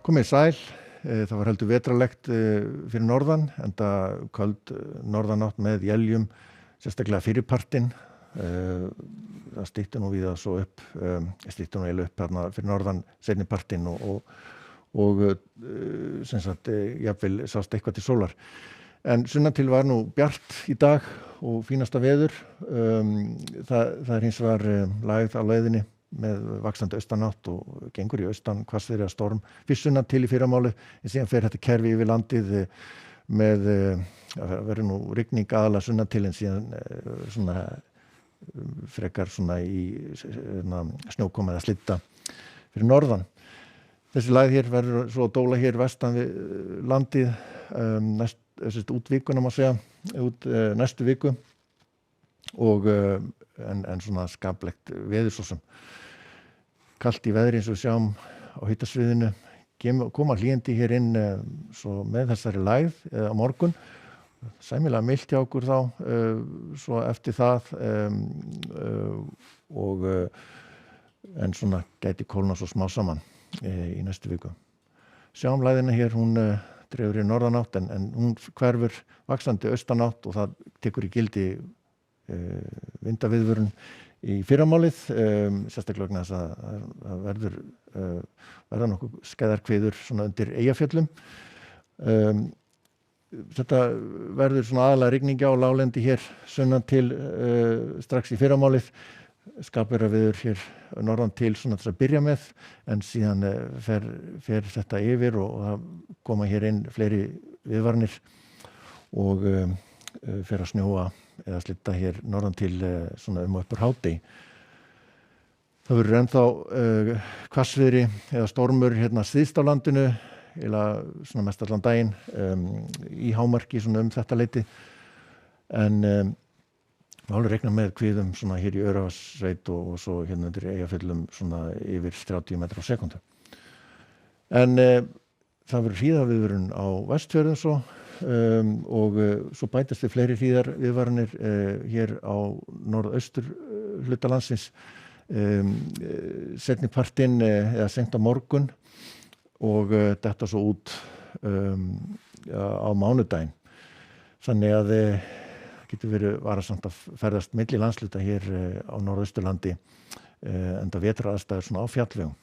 Komið sæl, það var heldur vetralegt fyrir norðan, enda köld norðanátt með éljum, sérstaklega fyrirpartinn. Það stytti nú víða svo upp, stytti nú eiginlega upp þarna fyrir norðan seinnipartinn og sem sagt, jafnvel sást eitthvað til sólar. En sunnan til var nú bjart í dag og fínasta veður. Það hins vegar lægð á leiðinni með vaxandi austanátt og gengur í austan hvassviðri að storm. Fyrst sunnan til í fyrramáli, en síðan fer þetta kerfi yfir landið með verður nú rigning aðalega sunnan til, en síðan svona frekar svona í snjókoma eða slitta fyrir norðan. Þessi lægð hér verður svo dóla hér vestan við landið út vikuna má segja, út næstu viku og en svona skaplegt veður svo sem. Kalt í veðri eins og við sjáum á hitasviðinu, koma hlýindi hér inn svo með þessari lægð á morgun, sæmilega milt hjá okkur þá, svo eftir það og en svona gæti kólna svo smá saman í næstu viku. Sjáum lægðina hér, hún dregur í norðanátt en hún hverfur vaxandi austanátt og það tekur í gildi vindaviðvörun í fyrramálið, sérstaklega vegna þess að það verða nokkuð skæðarkviður svona undir Eyjafjöllum. Þetta verður svona aðalega rigning á láglendi hér sunnan til strax í fyrramálið, skapverðarveður hér norðan til svona til að byrja með, en síðan fer þetta yfir og það koma hér inn fleiri viðvaranir og fer að snjóa eða slitta hér norðan til svona og uppur hádegi. Það verður ennþá hvassviðri eða stormur hérna syðst á landinu, eða svona mest allan daginn í hámarki svona þetta leyti, en alveg reikna með kviðum svona hér í Öræfasveit og svo hérna undir Eyjafjöllum svona yfir 30 metrar á sekúndu. En það verður hríðaviðvörun á Vestfjörðum svo og svo bætast við fleiri hríðarviðvaranir hér á norðaustur hluta landsins seinni partinn eða seint á morgun og detta svo út á mánudaginn. Þannig að getur verið varasamt að ferðast milli landsluta hér á norðausturlandi enda vetraraðstæður svona á fjallvegum.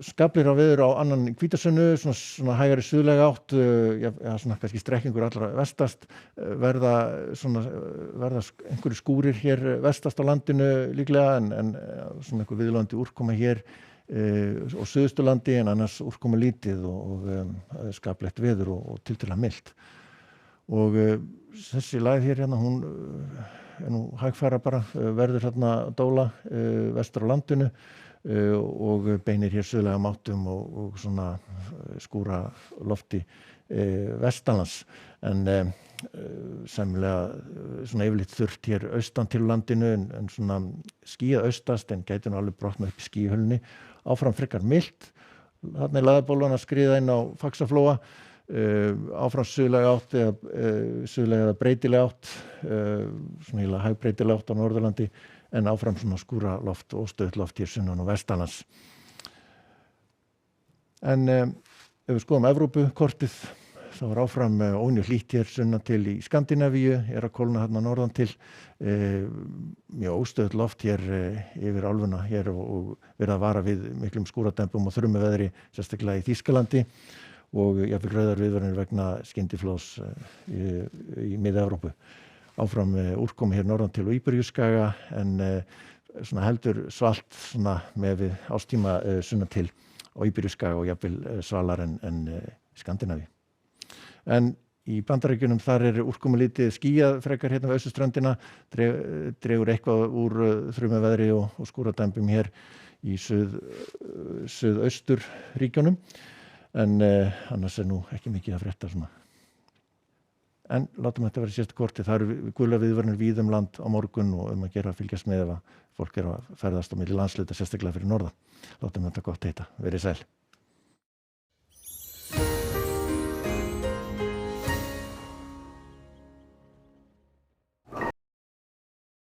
Skaflir á veður á annan Hvítasunnu, svona hægari suðlæga átt, svona kannski strekkingur allra vestast, verða einhverju skúrir hér vestast á landinu líklega, en svona einhver viðlandi úrkoma hér og suðusturlandi, en annars úrkoma lítið og skaplegt veður og tiltölulega milt. Og þessi lægð hér hérna, hún nú hægfara bara, verður hérna dóla vestur á landinu og beinir hér suðlæga máttum og svona skúra lofti vestanlands, en sæmilega svona yfirleitt þurrt hér austan til landinu, en svona skýjað austast, en gæti nú alveg brotnað upp í skýjahölunni. Áfram frekar milt, þarna læðarbólan að skriða inn á Faxaflóa, áfram suðlæga átt suðlæga eða breytilega átt, svona heila hægbreytilega átt á Norðurlandi, en áfram svona skúra loft og stöðloft hér sunnan og vestanlands. En ef við skoðum Evrópukortið, þá var áfram óvenju hlýtt hér sunnan til í Skandinavíu, að kólna hérna norðan til, mjög óstöðugt loft hér yfir álfuna hér og verið að vara við miklum skúradempum og þrumuveðri, sérstaklega í Þýskalandi og jafnvel rauðar viðvaranir vegna skyndiflóðs í Mið-Evrópu. Áfram úrkomi hér norðan til og Íberíuskaga, en svona heldur svalt svona með við ástíma sunnan til og Íberíuskaga og jafnvel svalar en Skandinavíu. En í Bandaríkjunum þar úrkomi lítið skýjað frekar hérna við austurströndina, dregur eitthvað úr þrumuveðri og skúradempum hér í suðaustur ríkjunum, en annars nú ekki mikið að frétta svona. En látum þetta vera síðasta kortið. Það gula viðvaranir víða land á morgun og að gera að fylgjast með ef fólk að ferðast á milli landsluta, sérstaklega fyrir norðan. Látum þetta gott heita. Verið sæl.